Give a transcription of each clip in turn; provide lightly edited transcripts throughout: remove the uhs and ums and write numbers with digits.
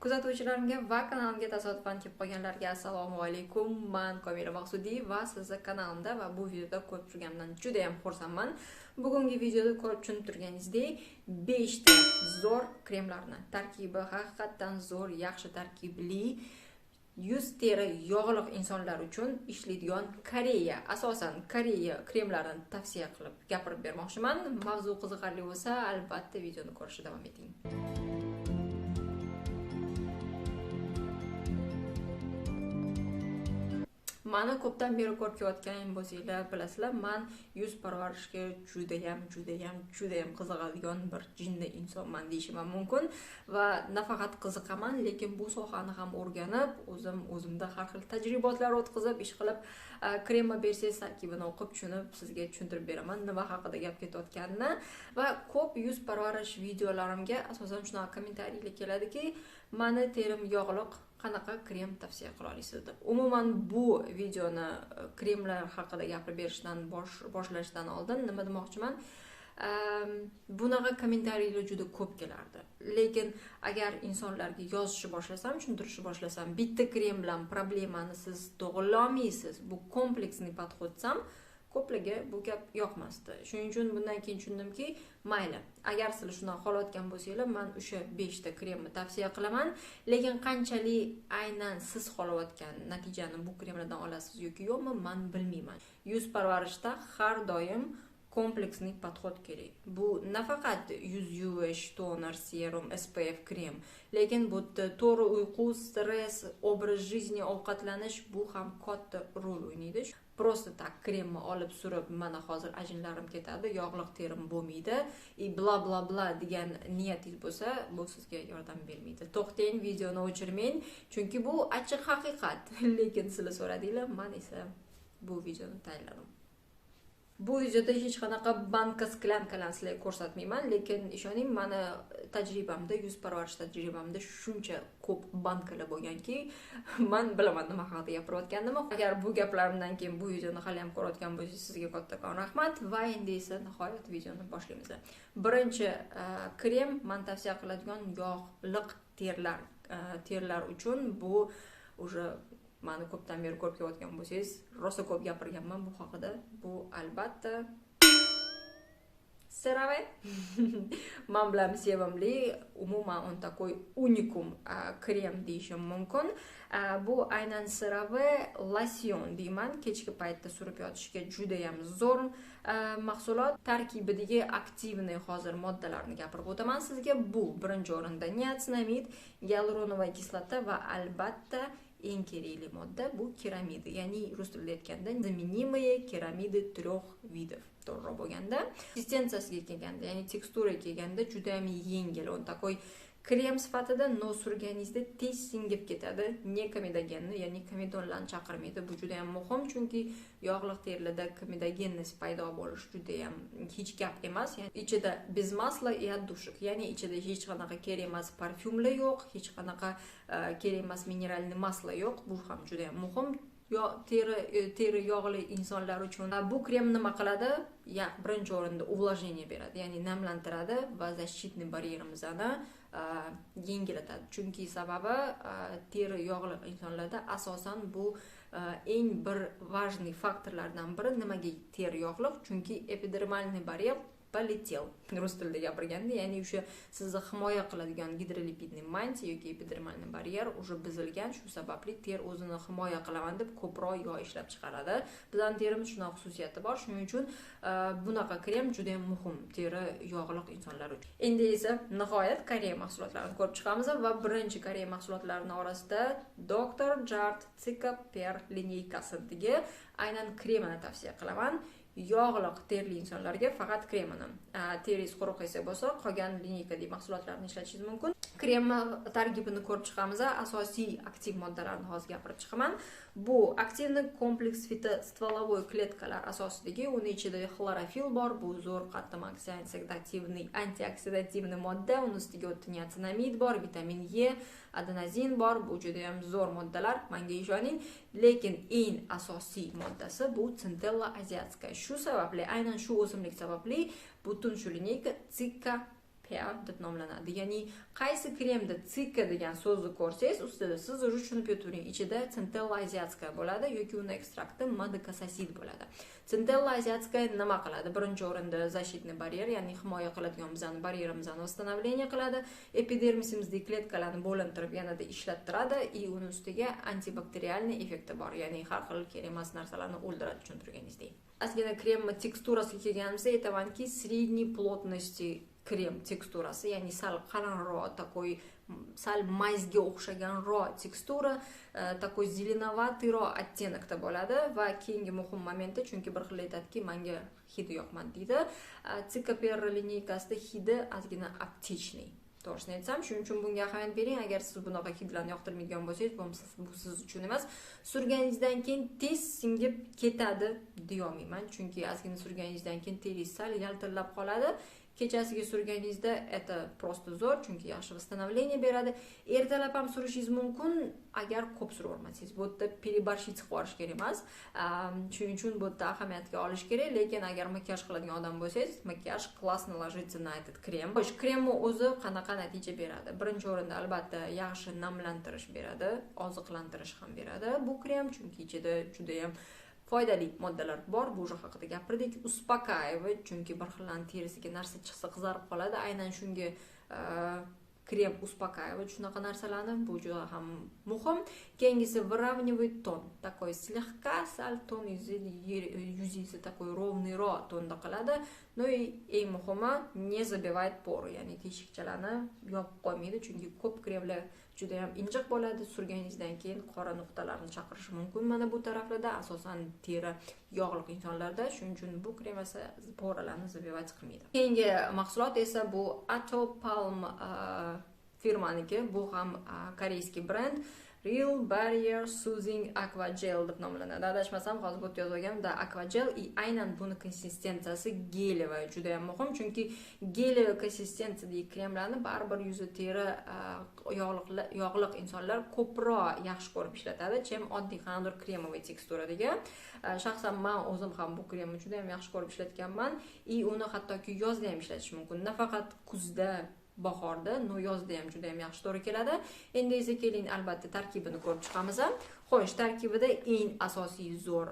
Kuzatuvchilarimga va kanalimga tasodifan kelib qolganlarga assalomu alaykum. Men Komila Maqsudiy va sizni kanalimda va bu videoda ko'rib turganimdan juda ham xursandman. Bugungi videoda ko'rib tushunib turganingizdek 5 ta zo'r kremlarni, tarkibi haqiqatan zo'r, yaxshi tarkibli, yuz teri yog'liq insonlar uchun ishlaydigan Koreya, asosan Koreya kremlarini tavsiya qilib gapirib bermoqchiman. Mavzu qiziqarli bo'lsa, albatta videoni ko'rishda davom eting. Mani ko'pdan beri ko'rib kelayotgan bo'lsanglar, bilasizlar, men yuz parvarishga juda ham qiziqadigan bir jinni insonman deyishim mumkin va nafaqat qiziqaman, lekin bu sohani ham o'rganib, o'zimda har xil tajribalar o'tkazib, ish qilib, krema bersangiz tarkibini o'qib tushunib, sizga tushuntirib beraman nima haqida gap ketayotganini va ko'p yuz parvarish videolarimga asosan shunaqa kommentariylar keladiki, meni terim yog'liq, qanaqa krem tavsiya qila olasiz deb. Umuman bu videoni kremlar haqida gapirib berishdan boshlashdan oldin nima demoqchiman? Bunaqa kommentariylar juda ko'p kelardi. Lekin agar insonlarga yozishni boshlasam, tushuntirishni boshlasam, bitta krem bilan problemani siz to'g'rila olmaysiz. Bu kompleksniy podxodsam, ko'plarga bu gap yoqmasdi. Shuning uchun bundan keyin tushundimki, mayli, agar sizlar shuni xohlayotgan bo'lsanglar, men o'sha 5 ta kremni tavsiya qilaman, lekin qanchalik aynan siz xohlayotgan natijani bu kremlardan olasiz yoki yo'qmi, men bilmayman. Yuz parvarishda har doim kompleksniy podxod kerak. Bu nafaqat yuz yuvish, toner, serum, SPF krem, lekin bu to'g'ri uyqu, stress, obraz жизни, ovqatlanish bu ham katta rol o'ynaydi. Просто tak kremni olib surib, mana hozir ajinlarim ketadi, yog'liq terim bo'lmaydi, bla bla bla degan niyatingiz bo'lsa, bu sizga yordam bermaydi. To'xtang, videoni o'chirmang, chunki bu ochiq haqiqat. Lekin sizlar so'radinglar, men esa bu videoni tayyorladim. Bu videoda hech qanaqa banka sklankalarni sizlarga ko'rsatmayman, lekin ishoning, meni tajribamda, yuz parvarish tajribamda shuncha ko'p bankalar bo'lganki, men bilaman nima haqida gapirayotganimni. Agar bu gaplarimdan keyin bu videoni hali ham ko'rayotgan bo'lsangiz, sizga kattakon rahmat va endi esa nihoyat videoni boshlaymiz. Birinchi krem men tavsiya qiladigan yog'liq terlar uchun bu уже mani ko'pdan beri ko'rib kelayotgan bo'lsangiz, rosa ko'p gapirganman bu haqida. Bu albatta CeraVe. Men bilan sevimli, umuman on takoy unikum krem deyishim mumkin. Bu aynan CeraVe losyon deyman, kechki paytda surib yotishga juda ham zo'r mahsulot. Tarkibidagi aktivniy hozir moddalarni gapirib o'taman sizga. Bu birinchi o'rinda niacinamid, gialuronovoy kislota va albatta eng kerakli modda bu keramida, ya'ni rus tilida aytganda заменимые keramida 3 видов. To'g'ri bo'lganda, konsistensiyasiga kelganda, ya'ni teksturaga kelganda juda ham yengil, on takoy krem sifatida no surganingizda tez singib ketadi, ne komedogenni, ya'ni komedonlarni chaqirmaydi. Bu juda ham muhim, chunki yog'liq terilarda komedogenность paydo bo'lishi juda ham hech gap emas. Ya'ni ichida без масла и отдушек, ya'ni ichida hech qanaqa kerak emas parfyumlar yo'q, hech qanaqa kerak emas mineralniy masla yo'q. Bu ham juda ham muhim. Teri yog'li insonlar uchun bu krem nima qiladi? Birinchi o'rinda увлажнение beradi, ya'ni namlantiradi va защитный baryerimizni yengillatadi. Chunki sababi teri yog'li insonlarda asosan bu eng bir важный faktorlardan biri. Nimaga teri yog'liq? Chunki epidermalniy baryer полетел. Rus tilida gapirganda, ya'ni o'sha sizni himoya qiladigan gidrolipidniy mantiya yoki epidermalniy baryer уже buzilgan, shu sababli ter o'zini himoya qilaman deb ko'proq yog' ishlab chiqaradi. Bizning terimiz shunaqa xususiyati bor, shuning uchun bunaqa krem juda ham muhim teri yog'liq insonlar uchun. Endi esa nihoyat Koreya mahsulotlarini ko'rib chiqamiz va birinchi Koreya mahsulotlarining orasida Dr. Jart Cicaper lineykasidagi aynan kremini tavsiya qilaman. Yog'liq terli insonlarga faqat kremini. Teringiz quruq esa bo'lsa, qolgan lineykadagi mahsulotlarni ishlatishingiz mumkin. Krem tarkibini ko'rib chiqamiz. Asosiy aktiv moddalarni hozir gapirib chiqaman. Bu aktivniy kompleks fitoстволовой kletkalar asosidagi, uni ichida xlorofil bor, bu zo'r qattiq antioksidativniy modda, uni ustiga niacinamid bor, vitamin E, adenozin bor, bu juda ham zo'r moddalar, menga ishoning. Lekin eng asosiy moddasi bu Centella asiatica. Shu sababli, aynan shu o'simlik sababli butun shu lineyka PA deb nomlanadi. Ya'ni qaysi kremda tsika degan so'zni ko'rsangiz, ustida siz уже tushunib yetavering, ichida Centella asiatica bo'ladi yoki uni ekstrakti Madakasasid bo'ladi. Centella asiatica nima qiladi? Birinchi o'rinda защитный baryer, ya'ni himoya qiladigan bizani baryerimizni восстановление qiladi, epidermisimizdagi kletkalarni bo'lintirib yanada ishlattiradi va uni ustiga antibakterialniy effekti bor, ya'ni har xil kerak emas narsalarni o'ldiradi, tushuntirganingizdek. Aslida krem teksturasiga kelganimizda aytamanki, средней плотности krem teksturasi, ya'ni sal qalinroq, takoy sal mayzga o'xshaganroq tekstura, takoy zelenovatoyroq оттенокda bo'ladi va keyingi muhim momenti, chunki bir xil aytadiki, menga hidi yoqmadi deydi. Tsika Perra lineykasida hidi ozgina aptechniy. To'g'risini aytsam, shuning uchun bunga ahamiyat bering. Agar siz bunaqa hidlarni yoqtirmaydigan bo'lsangiz, bu siz uchun emas. Surganingizdan keyin tez singib ketadi deya olmayman, chunki ozgina surganingizdan keyin teringiz sal yaltillab qoladi. Kechasiga surganingizda это просто zo'r, chunki yaxshi восстановление beradi. Ertalab ham surishingiz mumkin agar ko'p suravermasangiz. Bu yerda переборщить qilib olish kerak emas. Shuning uchun bu yerda ahamiyatga olish kerak, lekin agar makiyaj qiladigan odam bo'lsangiz, makiyaj классно ложится на этот krem. Xo'sh, kremni o'zi qanaqa natija beradi? Birinchi o'rinda albatta yaxshi namlantirish beradi, oziqlantirish ham beradi bu krem, chunki ichida juda ham foydali moddalar bor. Bu haqida gapirdik. Uspokayivает, chunki bir xillarning terisiga narsa chiqsa qizarib qoladi. Aynan shunga krem успокаивает shunaqa narsalarni. Bu juda ham muhim. Keyingisi выравнивает tон. Такой слегка sal ton yuzingizni такой ровныйroq tonda qiladi. No и eng muhimi, не забивает поры, ya'ni teshikchalarni yopib qo'ymaydi, chunki ko'p kremlar juda ham injiq bo'ladi. Surganingizdan keyin qora nuqtalarni chaqirishi mumkin mana bu taraflarda, asosan teri yog'liq insonlarda. Shuning uchun bu krem esa poralarni забивать qilmaydi. Keyingi mahsulot esa bu Atopalm firmaniki. Bu ham koreyskiy brend. Real Barrier Soothing Aqua Gel deb nomlanadi. Adashmasam, hozir bu yerda yozib olganimda Aqua Gel aynan buni konsistensiyasi geleva juda ham muhim, chunki geleva konsistensiyadagi kremlarni baribir yuzi teri yog'liq insonlar ko'proq yaxshi ko'rib ishlatadi, chem oddiy qanday kremoviy teksturadagi. Shaxsan men o'zim ham bu kremni juda ham yaxshi ko'rib ishlatganman va uni hattoki yozda ham ishlatish mumkin. Nafaqat kuzda, bahorda, no yozda ham juda ham yaxshi to'g'ri keladi. Endi esa keling albatta tarkibini ko'rib chiqamiz. Xo'sh, tarkibida eng asosiy zo'r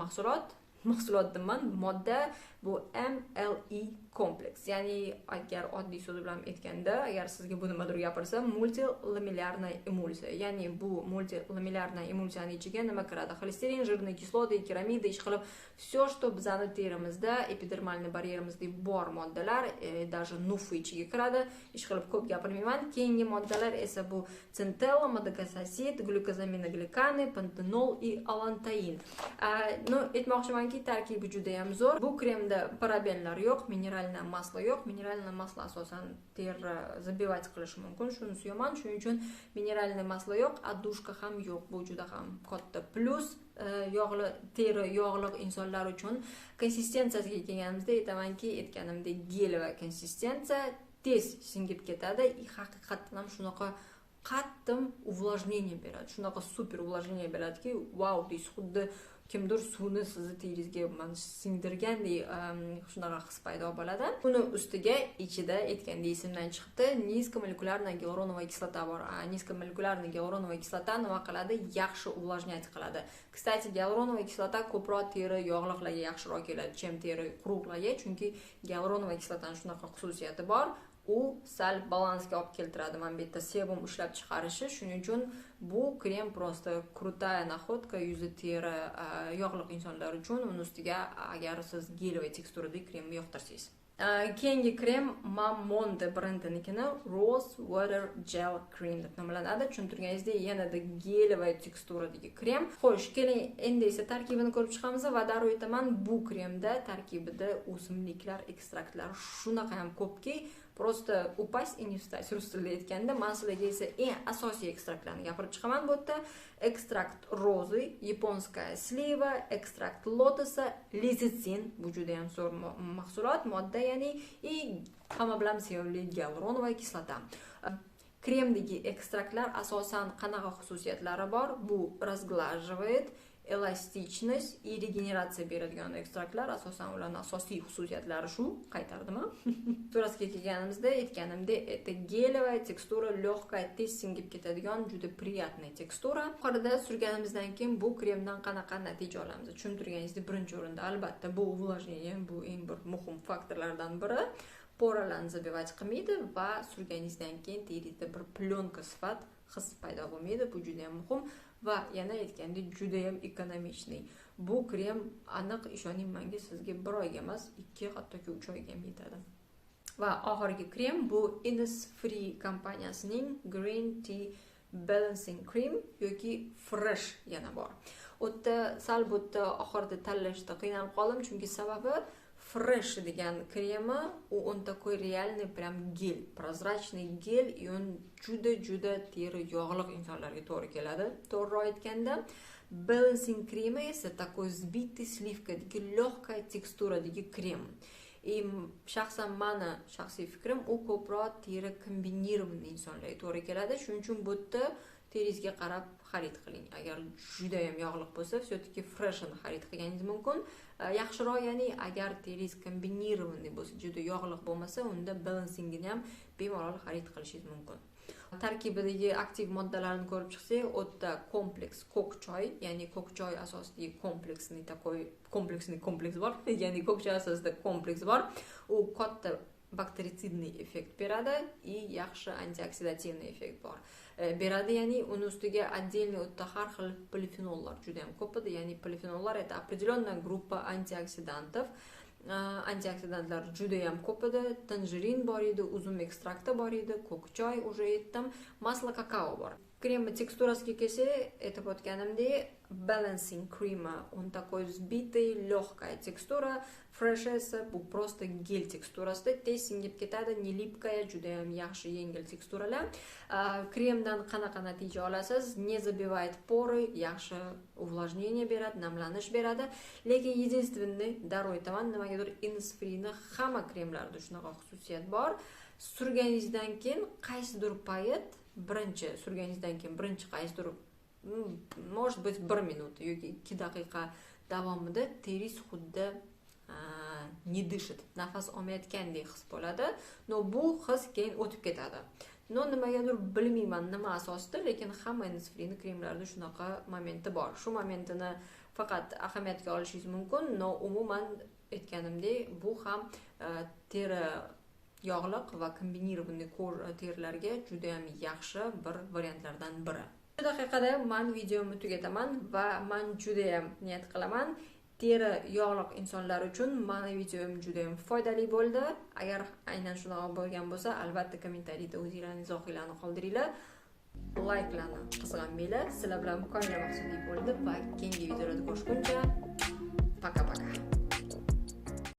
mahsulot deman, modda bu MLE kompleks. Ya'ni agar oddiy so'z bilan aytganda, agar sizga buni nimadir gapirsam, multilamellarная эмульсия. Ya'ni bu multilamellarная эмульсияning ichiga nima kiradi? Xolesterin, жирные кислоты, keramida, ishqilib все, что bizani terimizda, epidermalniy baryerimizda bor moddalar, даже nufi ichiga kiradi. Ishqilib ko'p gapirmayman. Keyingi moddalar esa bu Centella, Madakasasid, glykosaminoglikani, pantenol va allantoin. No, aytmoqchimanki, tarkibi juda ham zo'r. Bu kremda parabenlar yo'q, mineralniy maslo yo'q. Mineralniy maslo asosan teri забивать qilishi mumkin, shuni suyaman. Shuning uchun mineralniy maslo yo'q, addushka ham yo'q. Bu juda ham katta plus. Teri yog'liq insonlar uchun konsistensiyasiga kelganimizda aytganimdek gel va konsistensiya tez singib ketadi. Haqiqatan ham shunaqa qattiq увлажнение beradi. Shunaqa super увлажнение beradiki, wow deysiz, xuddi kimdir suvni sizni teringizga singdirgandek shunaqa his paydo bo'ladi. Uni ustiga ichida aytgandek esimdan chiqdi, nizkomolekularniy gyaluronoviy kislota bor. Nizkomolekularniy gyaluronoviy kislota nima qiladi? Yaxshi увлажнять qiladi. Kстати, gyaluronoviy kislota ko'proq teri yog'liqlarga yaxshiroq keladi, chem teri quruqlarga, chunki gyaluronoviy kislotaning shunaqa xususiyati bor. U sal balansga olib keltiradi. Mana bu yerda sebum ishlab chiqarishi, shuning uchun bu krem просто крутая находка yuzi teri yog'liq insonlar uchun. Uni ustiga agar siz geloviy teksturadagi kremni yoqtirsangiz. Keyingi krem Mamonde brendinikini Rose Water Gel Cream deb nomlanadi. Tushuntirganingizdek, yanada geloviy teksturadagi krem. Xo'sh, keling endi esa tarkibini ko'rib chiqamiz va darrov aytaman, bu kremda tarkibida o'simliklar ekstraktlari shunaqa ham ko'pki, просто упасть и не встать. Rus tilida aytganda, men sizlarga esa eng asosiy ekstraktlarni gapirib chiqaman. Bu yerda ekstrakt rozi, yaponskaya slива, ekstrakt lotosa, lizitsin, bu juda ham zo'r mahsulot, modda, ya'ni hamma bilan sevimli gyaluronoviy kislota. Kremdagi ekstraktlar asosan qanaqa xususiyatlari bor? Bu разглаживает, elastichность и regeneratsiya beradigan ekstraktlar, asosan ularning asosiy xususiyatlari shu. Qaytardimmi? Teksturasiga kelganimizda aytganimdek, это гелевая tekstura, легкая, tez singib ketadigan, juda приятный tekstura. Yuqorida surganimizdan keyin bu kremdan qanaqa natija olamiz? Tushuntirganingizdek, birinchi o'rinda albatta bu увлажнение, bu eng bir muhim faktorlardan biri. Poralarni zabivать qilmaydi va surganingizdan keyin teringizda bir plyonka sifat his paydo bo'lmaydi. Bu juda ham muhim va yana aytgandek juda ham ekonomichniy. Bu krem aniq ishoningmanki sizga 1 oyga emas, 2 hattoki 3 oyga ham yetadi. Va oxirgi krem bu Innisfree kompaniyasining Green Tea Balancing Cream yoki Fresh yana bor. O'tda sal bo'tda oxirida tanlashda qiynalib qoldim, chunki sababi Fresh degan kremi он такой реальный прям гель, прозрачный гель, и он juda teri yog'liq insonlarga to'g'ri keladi. To'g'riroq aytganda, Balancing kremi esa такой сбитый сливкadagi легкая teksturadagi krem. И shaxsan meni shaxsiy fikrim, u ko'proq teri kombinirованный insonlarga to'g'ri keladi. Shuning uchun bu yerda teringizga qarab xarid qiling. Agar juda ham yog'liq bo'lsa, все-таки Fresh'ni xarid qilganingiz mumkin. Yaxshiroq, ya'ni agar teringiz kombinirованный bo'lsa, juda yog'liq bo'lmasa, unda balansingni ham bemalol xarid qilishingiz mumkin. Tarkibidagi aktiv moddalarni ko'rib chiqsak, o'tda kompleks ko'k choy, ya'ni ko'k choy asosidagi kompleks bor, ya'ni ko'k choy asosida kompleks bor. U katta bakterisidniy effekt beradi и yaxshi antioksidativniy effekt bor. Beradi, ya'ni uni ustiga отдельный o'tda har xil polifenollar juda ham ko'p edi, ya'ni polifenollar это определенная группа антиоксидантов. Antioksidantlar juda ham ko'p edi. Tanjirin bor edi, uzum ekstrakti bor edi, ko'k choy уже aytdim, masla kakao bor. Kremni teksturasiga kelsa, aytib o'tganimdek, balancing krema, он такой сбитый, легкая tekstura. Fresh esa bu просто gel teksturasida, tez singib ketadi, не lipkaya, juda ham yaxshi yengil teksturalar. Kremdan qanaqa natija olasiz? Не забивает поры, yaxshi увлажнение beradi, namlanish beradi. Lekin единственный darrov aytaman, nimagadir Innisfree'ning hamma kremlarida shunaqa xususiyat bor. Surganingizdan keyin qaysidir payt surganingizdan keyin birinchi qaysidir может быть 1 minut yoki 2 daqiqa davomida teringiz xuddi не dышит, nafas olmayotgandek his bo'ladi. No bu his keyin o'tib ketadi. No nimagadir bilmayman nima asosida, lekin hamma Innisfree kremlarida shunaqa momenti bor. Shu momentini faqat ahamiyatga olishingiz mumkin. No umuman aytganimdek, bu ham teri yog'liq va kombinirованный terilarga juda ham yaxshi bir variantlardan biri. Bu daqiqada men videomni tugataman va men juda ham niyat qilaman, teri yog'liq insonlar uchun meni videom juda ham foydali bo'ldi. Agar aynan shunaqa bo'lgan bo'lsa, albatta kommentariyada o'zingizlarning izohinglarni qoldiringlar. Like'larni qizg'anmanglar. Sizlar bilan Mukammal Maqsudiy bo'ldi va keyingi videolarda ko'rishguncha